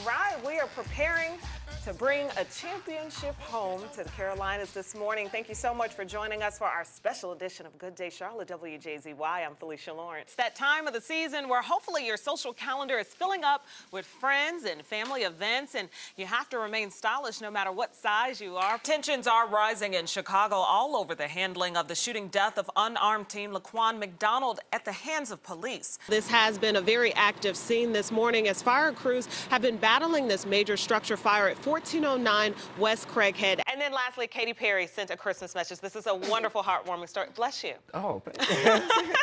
right, we are preparing to bring a championship home to the Carolinas this morning. Thank you so much for joining us for our special edition of Good Day Charlotte, WJZY. I'm Felicia Lawrence. It's that time of the season where hopefully your social calendar is filling up with friends and family events, and you have to remain stylish no matter what size you are. Tensions are rising in Chicago all over the handling of the shooting death of unarmed teen Laquan McDonald at the hands of police. This has been a very active scene this morning as fire crews have been battling this major structure fire at 1409 West Craighead. And then lastly, Katy Perry sent a Christmas message. This is a wonderful, heartwarming story. Bless you. Oh,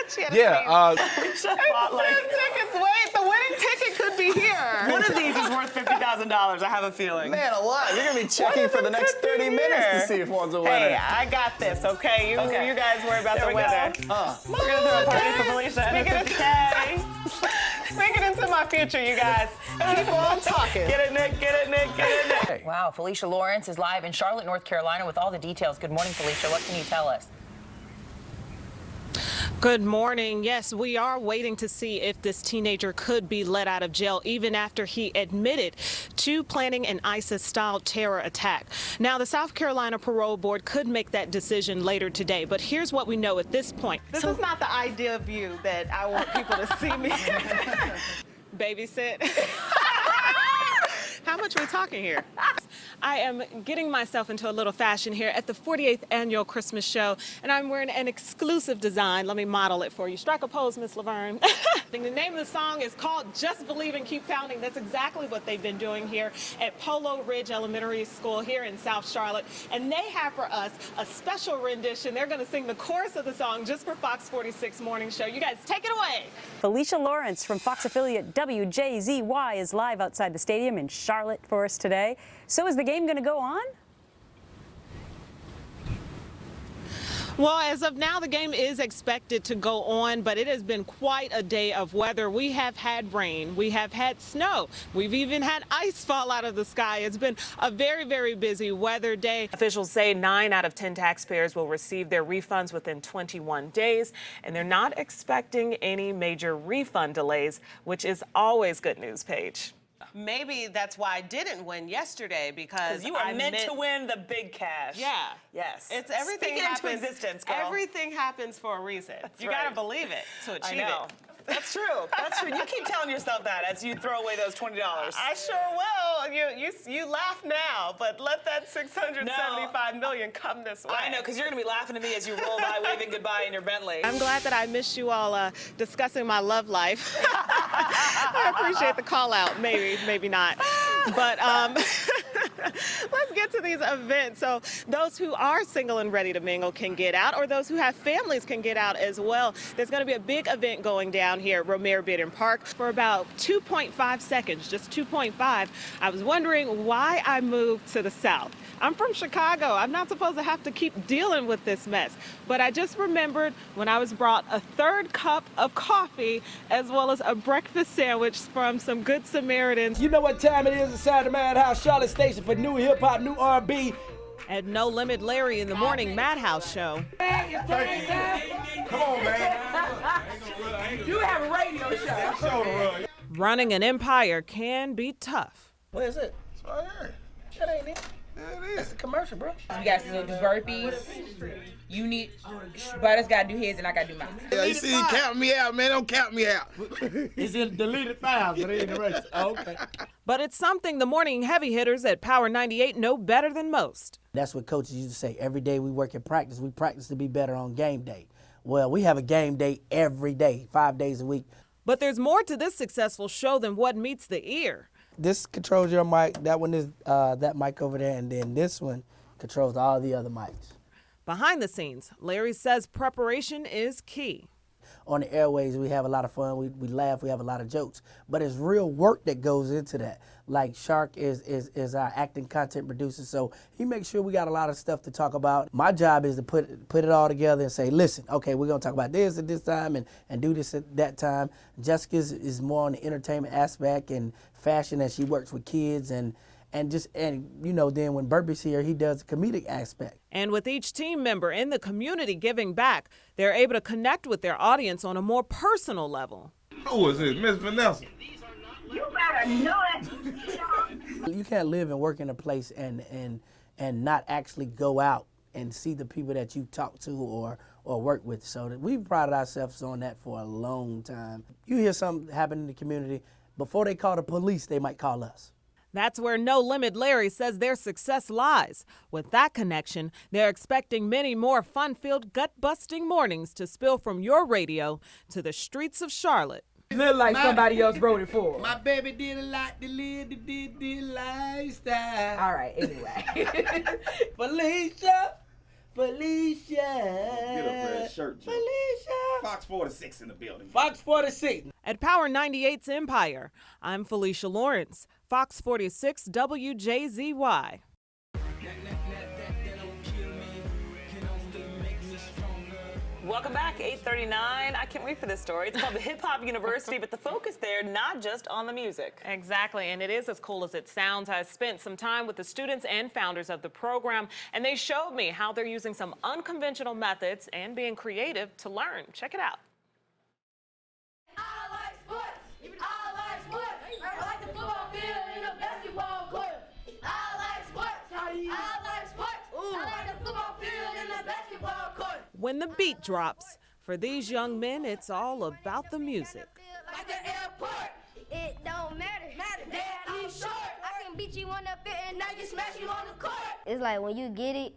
She had yeah. tickets. Wait, the winning ticket could be here. One of these is worth $50,000, I have a feeling. Man, a lot. You're going to be checking for the next 30 minutes to see if one's a winner. Hey, I got this, okay? You guys worry about the weather. We're going to throw a party for Felicia. Speaking into my future, you guys. Keep on talking. Get it, Nick. Get it, Nick. Get it, Nick. Wow, Felicia Lawrence is live in Charlotte, North Carolina with all the details. Good morning, Felicia. What can you tell us? Good morning. Yes, we are waiting to see if this teenager could be let out of jail even after he admitted to planning an ISIS-style terror attack. Now, the South Carolina Parole Board could make that decision later today, but here's what we know at this point. This is not the ideal view that I want people to see me. Babysit. How much are we talking here? I am getting myself into a little fashion here at the 48th annual Christmas show, and I'm wearing an exclusive design. Let me model it for you. Strike a pose, Miss Laverne. The name of the song is called Just Believe and Keep Pounding. That's exactly what they've been doing here at Polo Ridge Elementary School here in South Charlotte. And they have for us a special rendition. They're going to sing the chorus of the song just for Fox 46 Morning Show. You guys take it away. Felicia Lawrence from Fox affiliate WJZY is live outside the stadium in Charlotte for us today. So is the game going to go on? Well, as of now, the game is expected to go on, but it has been quite a day of weather. We have had rain. We have had snow. We've even had ice fall out of the sky. It's been a very, very busy weather day. Officials say 9 out of 10 taxpayers will receive their refunds within 21 days, and they're not expecting any major refund delays, which is always good news, Paige. Maybe that's why I didn't win yesterday, because you were meant to win the big cash. Yeah. Yes. It's everything Speak it happens. into existence, girl. Everything happens for a reason. You right. gotta believe it to achieve I know. it. That's true. That's true. You keep telling yourself that as you throw away those $20. I sure will. You laugh now, but let that $675 million come this way. I know, because you're going to be laughing at me as you roll by waving goodbye in your Bentley. I'm glad that I missed you all discussing my love life. I appreciate the call out. Maybe not. But let's get to these events. So those who are single and ready to mingle can get out, or those who have families can get out as well. There's going to be a big event going down here at Romare Bidden Park for about 2.5 seconds, just 2.5. I was wondering why I moved to the South. I'm from Chicago. I'm not supposed to have to keep dealing with this mess. But I just remembered when I was brought a 3rd cup of coffee as well as a breakfast sandwich from some Good Samaritans. You know what time it is inside the Madhouse Charlotte Station for new hip-hop, new R&B. At No Limit Larry in the Morning Madhouse Show. Come on, man. You have a radio show. Running an empire can be tough. What is it? It's right here. That ain't it. There it It's is. a commercial, bro. You guys do burpees. You need, Butters gotta do his and I gotta do mine. Yeah, you see, count me out, man. Don't count me out. It's in deleted files, but it ain't the race. Oh, okay. But it's something the morning heavy hitters at Power 98 know better than most. That's what coaches used to say. Every day we work in practice, we practice to be better on game day. Well, we have a game day every day, 5 days a week. But there's more to this successful show than what meets the ear. This controls your mic, that one is that mic over there, and then this one controls all the other mics. Behind the scenes, Larry says preparation is key. On the airways, we have a lot of fun, we laugh, we have a lot of jokes, but it's real work that goes into that. Like Shark is our acting content producer, so he makes sure we got a lot of stuff to talk about. My job is to put it all together and say, listen, okay, we're gonna talk about this at this time and do this at that time. Jessica is more on the entertainment aspect and fashion, and she works with kids and you know, then when Burby's here, he does the comedic aspect. And with each team member in the community giving back, they're able to connect with their audience on a more personal level. Who is this, Miss Vanessa? You better know it. You can't live and work in a place and not actually go out and see the people that you talk to or work with. So we've prided ourselves on that for a long time. You hear something happen in the community, before they call the police, they might call us. That's where No Limit Larry says their success lies. With that connection, they're expecting many more fun-filled, gut-busting mornings to spill from your radio to the streets of Charlotte. Look like somebody else wrote it for. My baby did a lot to live the lifestyle. All right, anyway. Felicia. Get a red shirt, Joe. Felicia. Fox 46 in the building. Fox 46. At Power 98's Empire, I'm Felicia Lawrence, Fox 46 WJZY. Welcome back, 8:39. I can't wait for this story. It's called the Hip Hop University, but the focus there, not just on the music. Exactly, and it is as cool as it sounds. I spent some time with the students and founders of the program, and they showed me how they're using some unconventional methods and being creative to learn. Check it out. I like sports. I like sports. I like the football field and the basketball court. I like sports. I like sports. I like the football field and the basketball court. When the beat drops, for these young men, it's all about the music. Like the airport, it don't matter. Dad, I'm short. I can beat you on the fit and I can smash you on the court. It's like when you get it,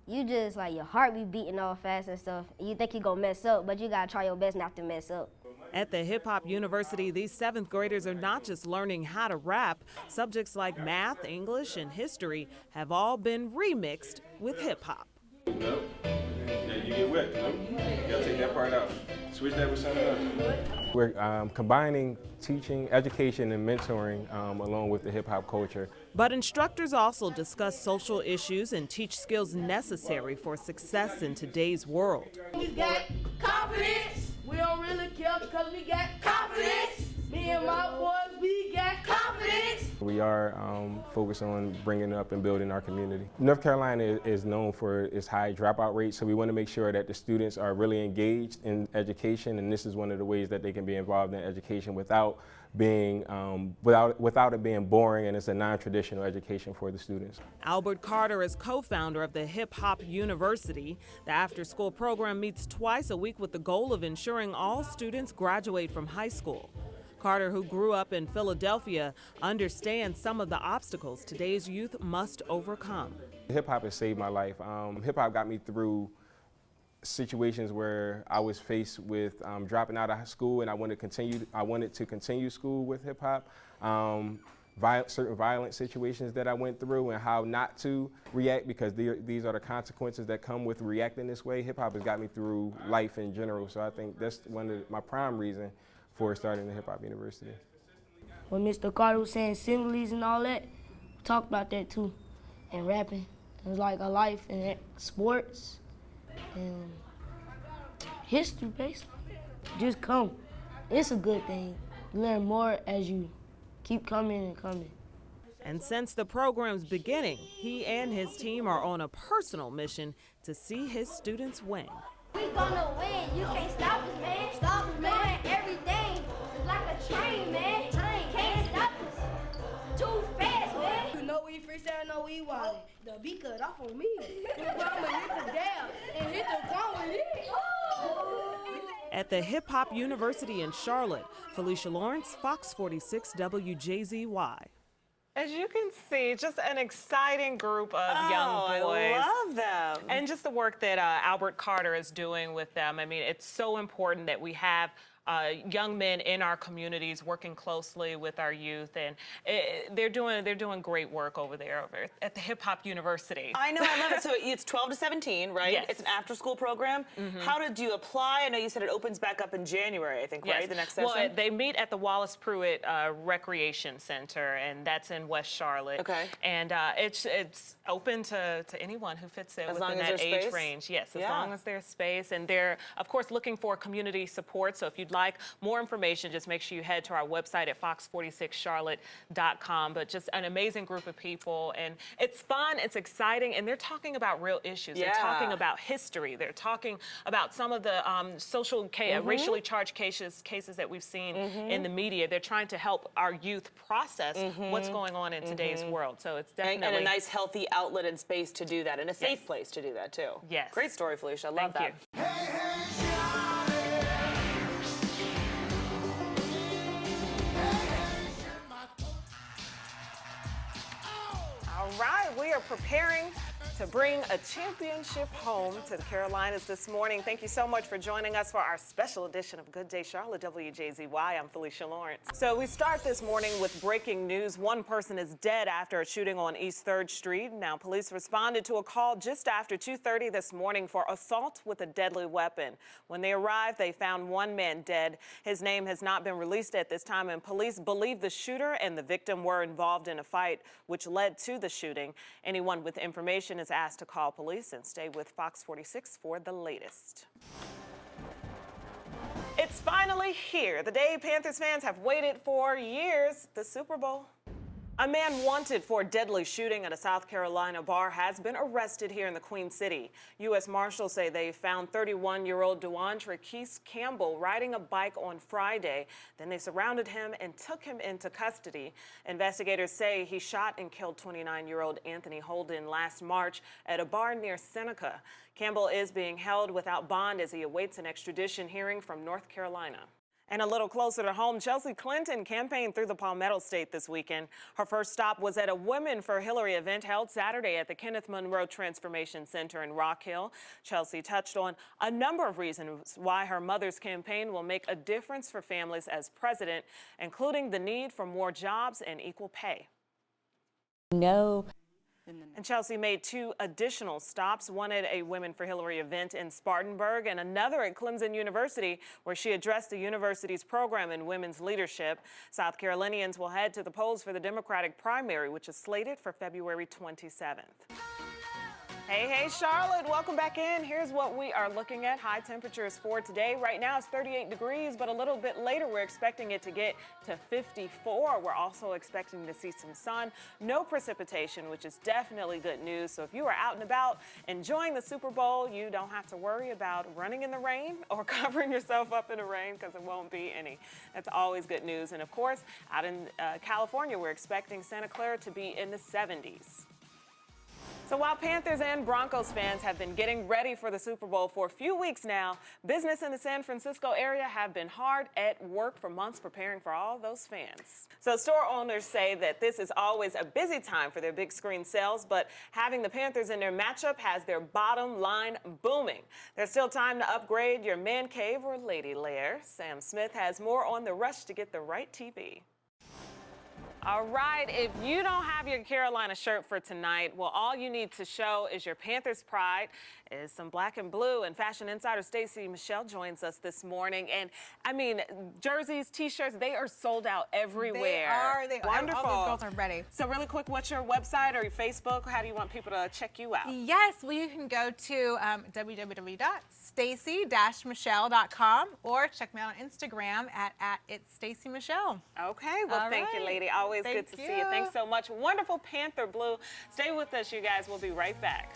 you just like your heart be beating all fast and stuff. You think you gonna mess up, but you gotta try your best not to mess up. At the Hip Hop University, these 7th graders are not just learning how to rap. Subjects like math, English, and history have all been remixed with hip hop. Nope. Yeah, you get wet. Nope. You gotta take that part out. Switch that with something else. We're combining teaching, education, and mentoring along with the hip hop culture. But instructors also discuss social issues and teach skills necessary for success in today's world. We got confidence. We don't really care because we got confidence. Me and my boys, we got confidence. We are focused on bringing up and building our community. North Carolina is known for its high dropout rate, so we want to make sure that the students are really engaged in education, and this is one of the ways that they can be involved in education without being without it being boring, and it's a non-traditional education for the students. Albert Carter is co-founder of the Hip Hop University. The after-school program meets twice a week with the goal of ensuring all students graduate from high school. Carter, who grew up in Philadelphia, understands some of the obstacles today's youth must overcome. Hip hop has saved my life. Hip hop got me through situations where I was faced with dropping out of school, and I wanted to continue school with hip hop. Certain violent situations that I went through and how not to react, because these are the consequences that come with reacting this way. Hip hop has got me through life in general, so I think that's one of my prime reason for starting the Hip Hop University. When Mr. Carter was saying similes and all that, we talked about that too, and rapping. It was like a life in sports and history, basically. Just come. It's a good thing. You learn more as you keep coming and coming. And since the program's beginning, he and his team are on a personal mission to see his students win. We gonna win. You can't stop us, man. Stop us, man. Everything like a train, man. Train can't stop us. Too fast, man. You know we freestyle, know we wild. The beat cut off on me. I'ma hit the dab and hit the ground with it. At the Hip Hop University in Charlotte, Felicia Lawrence, Fox 46 WJZY. As you can see, just an exciting group of young boys. I love them. And just the work that Albert Carter is doing with them. I mean, it's so important that we have young men in our communities working closely with our youth, and they're doing great work over at the Hip Hop University. I know, I love it. So it's 12 to 17, right? Yes. It's an after-school program. Mm-hmm. How did you apply? I know you said it opens back up in January, I think, yes. right? The next session? Well, they meet at the Wallace Pruitt Recreation Center, and that's in West Charlotte. Okay. And it's open to anyone who fits in within that age range. Yes, as long as there's space. And they're, of course, looking for community support. So if you'd like more information, just make sure you head to our website at fox46charlotte.com. But just an amazing group of people, and it's fun, it's exciting, and they're talking about real issues. They're talking about history. They're talking about some of the racially charged cases that we've seen in the media. They're trying to help our youth process what's going on in today's world. So it's definitely... And a nice, healthy outlet and space to do that, and a safe place to do that, too. Yes. Great story, Felicia. I love that. All right, we are preparing to bring a championship home to the Carolinas this morning. Thank you so much for joining us for our special edition of Good Day Charlotte, WJZY. I'm Felicia Lawrence. So we start this morning with breaking news. One person is dead after a shooting on East 3rd Street. Now, police responded to a call just after 2:30 this morning for assault with a deadly weapon. When they arrived, they found one man dead. His name has not been released at this time, and police believe the shooter and the victim were involved in a fight, which led to the shooting. Anyone with information is asked to call police, and stay with Fox 46 for the latest. It's finally here. The day Panthers fans have waited for years, the Super Bowl. A man wanted for a deadly shooting at a South Carolina bar has been arrested here in the Queen City. U.S. Marshals say they found 31-year-old DeWandre Keese Campbell riding a bike on Friday. Then they surrounded him and took him into custody. Investigators say he shot and killed 29-year-old Anthony Holden last March at a bar near Seneca. Campbell is being held without bond as he awaits an extradition hearing from North Carolina. And a little closer to home, Chelsea Clinton campaigned through the Palmetto State this weekend. Her first stop was at a Women for Hillary event held Saturday at the Kenneth Monroe Transformation Center in Rock Hill. Chelsea touched on a number of reasons why her mother's campaign will make a difference for families as president, including the need for more jobs and equal pay. No. And Chelsea made 2 additional stops, one at a Women for Hillary event in Spartanburg and another at Clemson University, where she addressed the university's program in women's leadership. South Carolinians will head to the polls for the Democratic primary, which is slated for February 27th. Hey, Charlotte, welcome back in. Here's what we are looking at. High temperatures for today. Right now it's 38 degrees, but a little bit later we're expecting it to get to 54. We're also expecting to see some sun, no precipitation, which is definitely good news. So if you are out and about enjoying the Super Bowl, you don't have to worry about running in the rain or covering yourself up in the rain, because it won't be any. That's always good news. And of course, out in California, we're expecting Santa Clara to be in the 70s. So while Panthers and Broncos fans have been getting ready for the Super Bowl for a few weeks now, business in the San Francisco area have been hard at work for months preparing for all those fans. So store owners say that this is always a busy time for their big screen sales, but having the Panthers in their matchup has their bottom line booming. There's still time to upgrade your man cave or lady lair. Sam Smith has more on the rush to get the right TV. All right, if you don't have your Carolina shirt for tonight, well, all you need to show is your Panthers pride, is some black and blue, and Fashion Insider Stacey Michelle joins us this morning. And I mean, jerseys, t-shirts, they are sold out everywhere. They are. Wonderful. All those girls are ready. So really quick, what's your website or your Facebook? How do you want people to check you out? Yes, well, you can go to www.stacy-michelle.com or check me out on Instagram at @itsstacymichelle. Okay, well, thank you, lady. Always good to see you. Thanks so much. Wonderful Panther blue. Stay with us, you guys. We'll be right back.